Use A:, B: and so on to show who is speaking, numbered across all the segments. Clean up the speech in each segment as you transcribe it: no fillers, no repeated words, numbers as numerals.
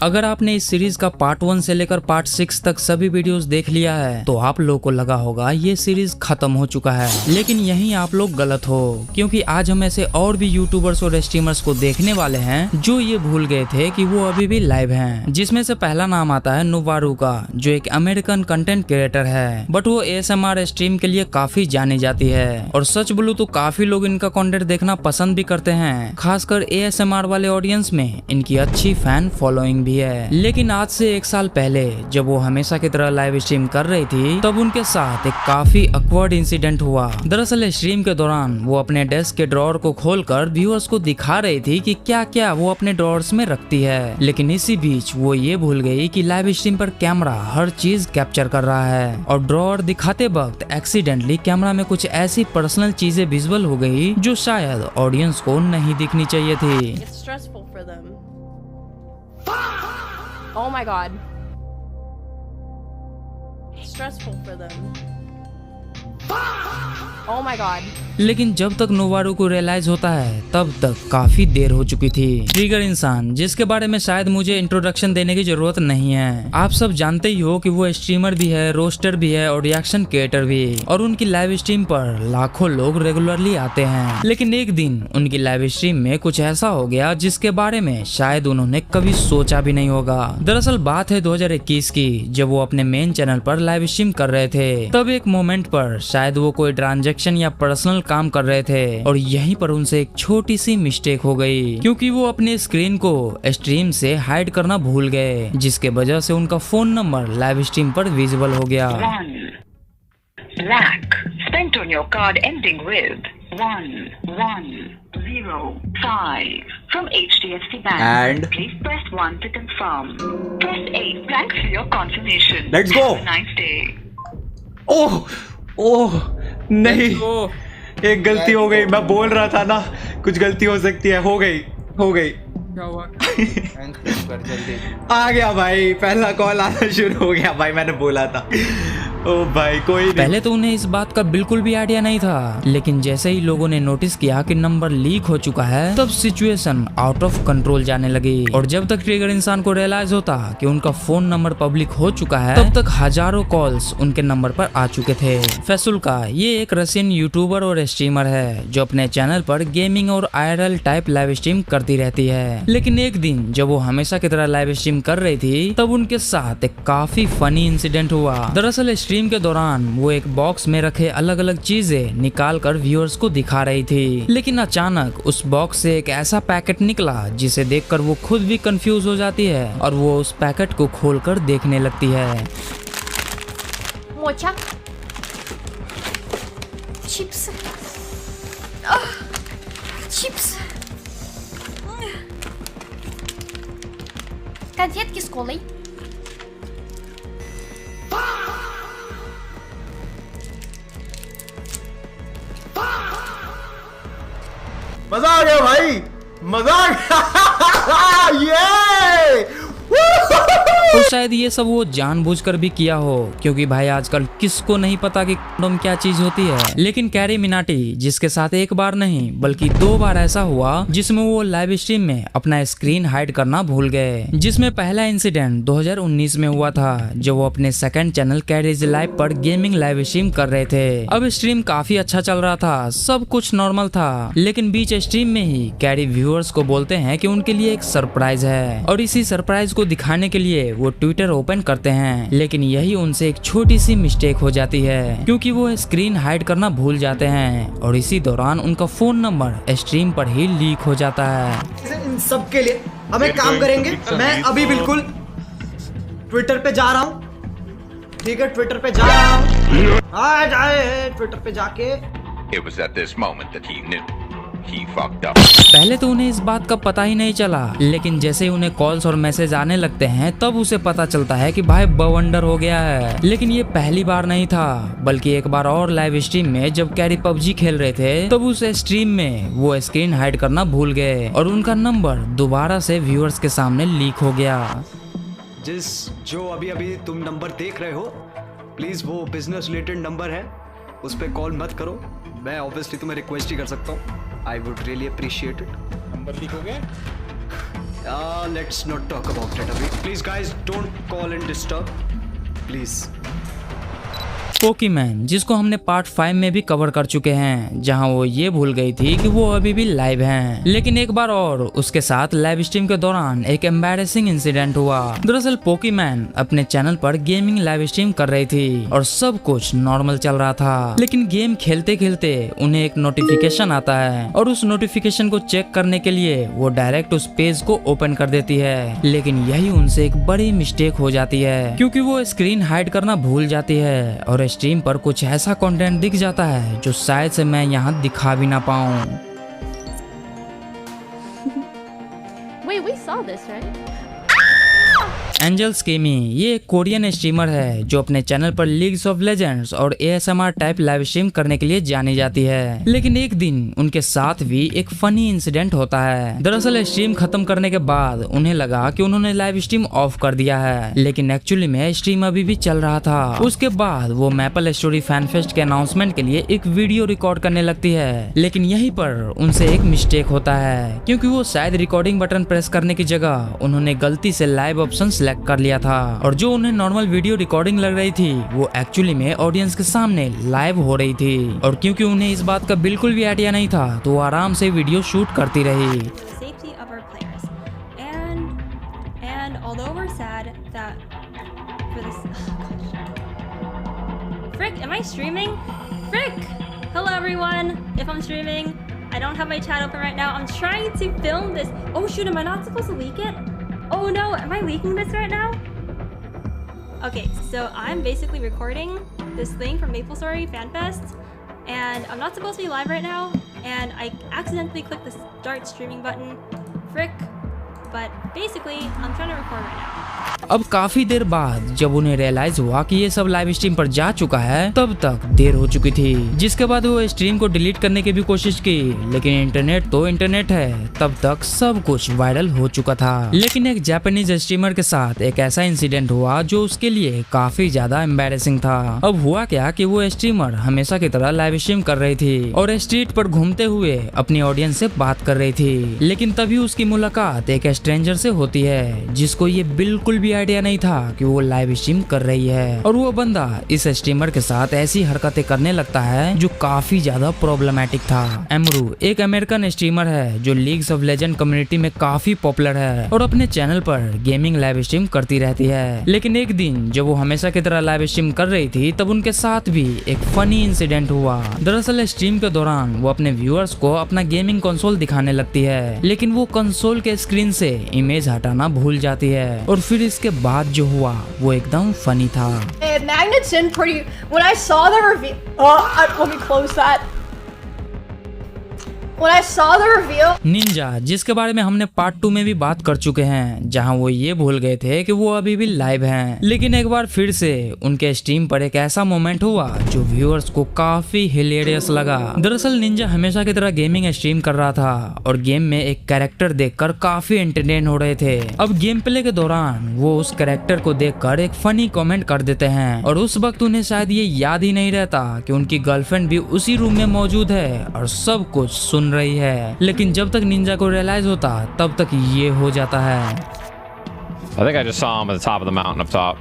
A: अगर आपने इस सीरीज का पार्ट 1 से लेकर पार्ट 6 तक सभी वीडियोस देख लिया है तो आप लोग को लगा होगा ये सीरीज खत्म हो चुका है, लेकिन यहीं आप लोग गलत हो, क्योंकि आज हम ऐसे और भी यूट्यूबर्स और स्ट्रीमर्स को देखने वाले हैं जो ये भूल गए थे कि वो अभी भी लाइव हैं। जिसमें से पहला नाम आता है नुवारू का, जो एक अमेरिकन कंटेंट क्रिएटर है, बट वो ASMR स्ट्रीम के लिए काफी जानी जाती है और सच बोलूं तो काफी लोग इनका कंटेंट देखना पसंद भी करते हैं। खासकर ASMR वाले ऑडियंस में इनकी अच्छी फैन फॉलोइंग भी है। लेकिन आज से 1 साल पहले जब वो हमेशा की तरह लाइव स्ट्रीम कर रही थी तब उनके साथ एक काफी अक्वर्ड इंसिडेंट हुआ। दरअसल स्ट्रीम के दौरान वो अपने डेस्क के ड्रॉअर को खोलकर व्यूअर्स को दिखा रही थी कि क्या क्या वो अपने ड्रॉअर्स में रखती है, लेकिन इसी बीच वो ये भूल गई कि लाइव स्ट्रीम पर कैमरा हर चीज कैप्चर कर रहा है और ड्रॉअर दिखाते वक्त एक्सीडेंटली कैमरा में कुछ ऐसी पर्सनल चीजें विजुअल हो गई जो शायद ऑडियंस को नहीं दिखनी चाहिए थी।
B: Oh my god. Stressful for them. Oh my god.
A: लेकिन जब तक नोवारू को रियलाइज होता है तब तक काफी देर हो चुकी थी। ट्रिगर इंसान, जिसके बारे में शायद मुझे इंट्रोडक्शन देने की जरूरत नहीं है, आप सब जानते ही हो कि वो स्ट्रीमर भी है, रोस्टर भी है और रिएक्शन क्रिएटर भी, और उनकी लाइव स्ट्रीम पर लाखों लोग रेगुलरली आते हैं। लेकिन एक दिन उनकी लाइव स्ट्रीम में कुछ ऐसा हो गया जिसके बारे में शायद उन्होंने कभी सोचा भी नहीं होगा। दरअसल बात है 2021 की, जब वो अपने मेन चैनल पर लाइव स्ट्रीम कर रहे थे। तब एक मोमेंट पर शायद वो कोई ट्रांजैक्शन या पर्सनल काम कर रहे थे और यहीं पर उनसे एक छोटी सी मिस्टेक हो गई, क्योंकि वो अपने स्क्रीन को स्ट्रीम से हाइड करना भूल गए, जिसके वजह से उनका फोन नंबर लाइव स्ट्रीम पर विजिबल हो गया।
C: Lakh spent on your card ending with 1105 from HDFC Bank.
D: And
C: please press 1 to confirm. Press 8 blank for your confirmation.
D: Let's go.
C: Have a nice day.
D: ओह ओह नहीं, एक गलती हो गई। मैं बोल रहा था ना कुछ गलती हो सकती है, हो गई
E: क्या हुआ? जल्दी
D: आ गया भाई, पहला कॉल आना शुरू हो गया भाई, मैंने बोला था। ओ भाई कोई नहीं।
A: पहले तो उन्हें इस बात का बिल्कुल भी आइडिया नहीं था, लेकिन जैसे ही लोगों ने नोटिस किया कि नंबर लीक हो चुका है तब सिचुएशन आउट ऑफ कंट्रोल जाने लगी। और जब तक ट्रिगर इंसान को रियलाइज होता कि उनका फोन नंबर पब्लिक हो चुका है तब तक हजारों कॉल्स उनके नंबर पर आ चुके थे। फैसुल्का ये एक रशियन यूट्यूबर और स्ट्रीमर है जो अपने चैनल पर गेमिंग और IRL टाइप लाइव स्ट्रीम करती रहती है। लेकिन एक दिन जब वो हमेशा की तरह लाइव स्ट्रीम कर रही थी तब उनके साथ एक काफी फनी इंसिडेंट हुआ। दरअसल स्ट्रीम के दौरान वो एक बॉक्स में रखे अलग अलग चीजें निकाल कर व्यूअर्स को दिखा रही थी, लेकिन अचानक उस बॉक्स से एक ऐसा पैकेट निकला जिसे देखकर वो खुद भी कंफ्यूज हो जाती है और वो उस पैकेट को खोलकर देखने लगती है।
B: Mocha chips chips конфетки с колой.
D: मजा आ गया भाई, मजा आ गया। ये
A: तो शायद ये सब वो जानबूझकर भी किया हो, क्योंकि भाई आजकल किसको नहीं पता कि कंडोम क्या चीज होती है। लेकिन कैरी मिनाटी, जिसके साथ एक बार नहीं बल्कि 2 बार ऐसा हुआ जिसमें वो लाइव स्ट्रीम में अपना स्क्रीन हाइड करना भूल गए। जिसमें पहला इंसिडेंट 2019 में हुआ था जब वो अपने सेकंड चैनल कैरीज लाइव पर गेमिंग लाइव स्ट्रीम कर रहे थे। अब स्ट्रीम काफी अच्छा चल रहा था, सब कुछ नॉर्मल था, लेकिन बीच स्ट्रीम में ही कैरी व्यूअर्स को बोलते हैं कि उनके लिए एक सरप्राइज है और इसी सरप्राइज को दिखाने के लिए वो ट्विटर ओपन करते हैं। लेकिन यही उनसे एक छोटी सी मिस्टेक हो जाती है, क्योंकि वो स्क्रीन हाइड करना भूल जाते हैं और इसी दौरान उनका फोन नंबर स्ट्रीम पर ही लीक हो जाता है।
F: इन सब के लिए हम एक काम करेंगे, मैं अभी बिल्कुल ट्विटर पे जा रहा हूँ, ठीक है? ट्विटर पे जा रहा हूँ, जाए ट्विटर पे जाके।
G: It was at this moment that he knew he fucked up.
A: पहले तो उन्हें इस बात का पता ही नहीं चला, लेकिन जैसे ही उन्हें कॉल्स और मैसेज आने लगते हैं तब उसे पता चलता है कि भाई बवंडर हो गया है। लेकिन ये पहली बार नहीं था, बल्कि एक बार और लाइव स्ट्रीम में जब कैरी PUBG खेल रहे थे तब उस स्ट्रीम में वो स्क्रीन हाइड करना भूल गए और उनका नंबर दोबारा से व्यूअर्स के सामने लीक हो गया।
F: जो अभी तुम नंबर देख रहे हो, प्लीज वो बिजनेस रिलेटेड नंबर है, उस पर कॉल मत करो। मैं ऑब्वियसली तुम्हें रिक्वेस्ट ही कर सकता हूँ। I would really appreciate it.
E: Number leak हो गया।
F: Let's not talk about it अभी, please guys don't call and disturb please.
A: Pokemon, जिसको हमने पार्ट 5 में भी कवर कर चुके हैं, जहां वो ये भूल गई थी कि वो अभी भी लाइव हैं। लेकिन एक बार और उसके साथ लाइव स्ट्रीम के दौरान एक एम्बैरेसिंग इंसिडेंट हुआ। दरअसल पोकीमैन अपने चैनल पर गेमिंग लाइव स्ट्रीम कर रही थी और सब कुछ नॉर्मल चल रहा था, लेकिन गेम खेलते खेलते उन्हें एक नोटिफिकेशन आता है और उस नोटिफिकेशन को चेक करने के लिए वो डायरेक्ट उस पेज को ओपन कर देती है। लेकिन यही उनसे एक बड़ी मिस्टेक हो जाती है, क्योंकि वो स्क्रीन हाइड करना भूल जाती है और स्ट्रीम पर कुछ ऐसा कंटेंट दिख जाता है जो शायद से मैं यहाँ दिखा भी ना पाऊँ।
B: Wait, we saw this, right?
A: Angel स्केमी ये एक कोरियन स्ट्रीमर है जो अपने चैनल पर लीग्स ऑफ लेजेंड्स और ASMR टाइप लाइव स्ट्रीम करने के लिए जानी जाती है। लेकिन एक दिन उनके साथ भी एक फनी इंसिडेंट होता है। दरअसल स्ट्रीम खत्म करने के बाद उन्हें लगा कि उन्होंने लाइव स्ट्रीम ऑफ कर दिया है, लेकिन एक्चुअली में स्ट्रीम अभी भी चल रहा था। उसके बाद वो मैपल स्टोरी फैन फेस्ट के अनाउंसमेंट के लिए एक वीडियो रिकॉर्ड करने लगती है, लेकिन यहीं पर उनसे एक मिस्टेक होता है, क्योंकि वो शायद रिकॉर्डिंग बटन प्रेस करने की जगह उन्होंने गलती से लाइव ऑप्शन सेलेक्ट कर लिया था और जो उन्हें नॉर्मल वीडियो रिकॉर्डिंग लग रही थी वो एक्चुअली में ऑडियंस के सामने लाइव हो रही थी। और क्योंकि उन्हें इस बात का बिल्कुल भी आइडिया नहीं था तो वो आराम से वीडियो शूट करती रही।
H: Safety of our players, and although we're sad that for this, Frick, am I streaming? Frick, hello everyone. If I'm streaming, I don't have my chat open right now. I'm trying to film this. Oh shoot, am I not supposed to leak it? Oh no, am I leaking this right now? Okay, so I'm basically recording this thing from MapleStory FanFest, and I'm not supposed to be live right now, and I accidentally clicked the start streaming button. Frick. But basically, I'm trying to record right now.
A: अब काफी देर बाद जब उन्हें realise हुआ कि ये सब live stream पर जा चुका है, तब तक देर हो चुकी थी, जिसके बाद वो स्ट्रीम को डिलीट करने की भी कोशिश की, लेकिन इंटरनेट तो इंटरनेट है, तब तक सब कुछ वायरल हो चुका था। लेकिन एक जापानीज स्ट्रीमर के साथ एक ऐसा इंसिडेंट हुआ जो उसके लिए काफी ज्यादा एम्बैरेसिंग था। अब हुआ क्या कि वो स्ट्रीमर हमेशा की तरह लाइव स्ट्रीम कर रही थी और स्ट्रीट पर घूमते हुए अपनी ऑडियंस से बात कर रही थी, लेकिन तभी उसकी मुलाकात एक स्ट्रेंजर से होती है जिसको ये बिल्कुल भी आइडिया नहीं था कि वो लाइव स्ट्रीम कर रही है। और वो बंदा इस स्ट्रीमर के साथ ऐसी हरकतें करने लगता है जो काफी ज्यादा प्रॉब्लमैटिक था। एमरू एक अमेरिकन स्ट्रीमर है जो लीग्स ऑफ लेजेंड कम्युनिटी में काफी पॉपुलर है और अपने चैनल पर गेमिंग लाइव स्ट्रीम करती रहती है। लेकिन एक दिन जब वो हमेशा की तरह लाइव स्ट्रीम कर रही थी तब उनके साथ भी एक फनी इंसिडेंट हुआ। दरअसल स्ट्रीम के दौरान वो अपने व्यूअर्स को अपना गेमिंग कंसोल दिखाने लगती है, लेकिन वो कंसोल के स्क्रीन से इमेज हटाना भूल जाती है और फिर इसके बाद जो हुआ वो एकदम फनी था।
B: Magnet's in pretty. When I saw the reveal, let me close that. When I saw the reveal,
A: Ninja, जिसके बारे में हमने पार्ट 2 में भी बात कर चुके हैं, जहां वो ये भूल गए थे कि वो अभी भी लाइव हैं, लेकिन एक बार फिर से उनके स्ट्रीम पर एक ऐसा मोमेंट हुआ जो व्यूअर्स को काफी हिलेरियस लगा। दरअसल निंजा हमेशा की तरह गेमिंग स्ट्रीम कर रहा था और गेम में एक कैरेक्टर देखकर काफी एंटरटेन हो रहे थे। अब गेम प्ले के दौरान वो उस कैरेक्टर को देखकर एक फनी कमेंट कर देते हैं और उस वक्त उन्हें शायद ये याद ही नहीं रहता कि उनकी गर्लफ्रेंड भी उसी रूम में मौजूद है और सब कुछ सुन रही है। लेकिन जब तक निंजा को रियलाइज होता तब तक ये हो जाता है।
I: I think I just saw him at the top of the mountain up top.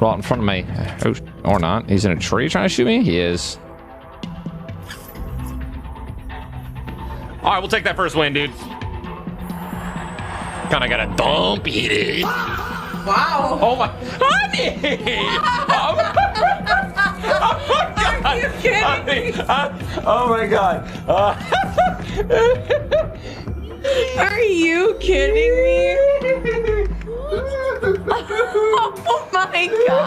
I: Right in front of me. Oh, or not. He's in a tree trying to shoot me? He is. Alright, we'll take that first win, dude. Kinda got a dump it. Wow. Oh my. Honey! Oh my God. Are you kidding me? Oh my God.
J: Are you kidding me? Oh my God.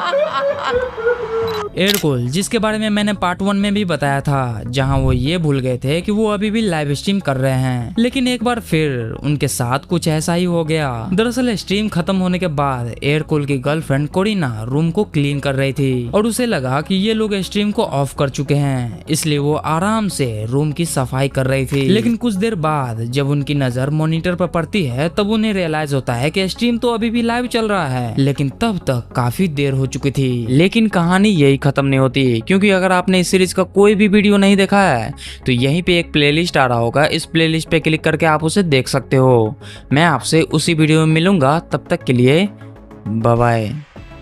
A: Air cool, जिसके बारे में मैंने part 1 में भी बताया था, जहां वो ये भूल गए थे कि वो अभी भी लाइव स्ट्रीम कर रहे हैं, लेकिन एक बार फिर उनके साथ कुछ ऐसा ही हो गया। दरअसल स्ट्रीम खत्म होने के बाद एयरकूल की गर्लफ्रेंड कोरिना रूम को क्लीन कर रही थी और उसे लगा कि ये लोग स्ट्रीम को ऑफ कर चुके हैं, इसलिए वो आराम से रूम की सफाई कर रही थी। लेकिन कुछ देर बाद जब उनकी नजर मॉनिटर पर पड़ती है तब उन्हें रियलाइज होता है कि स्ट्रीम तो अभी अभी भी लाइव चल रहा है, लेकिन तब तक काफी देर हो चुकी थी। लेकिन कहानी यही खत्म नहीं होती, क्योंकि अगर आपने इस सीरीज का कोई भी वीडियो नहीं देखा है तो यहीं पे एक प्लेलिस्ट आ रहा होगा, इस प्लेलिस्ट पे क्लिक करके आप उसे देख सकते हो। मैं आपसे उसी वीडियो में मिलूंगा, तब तक के लिए बाय बाय।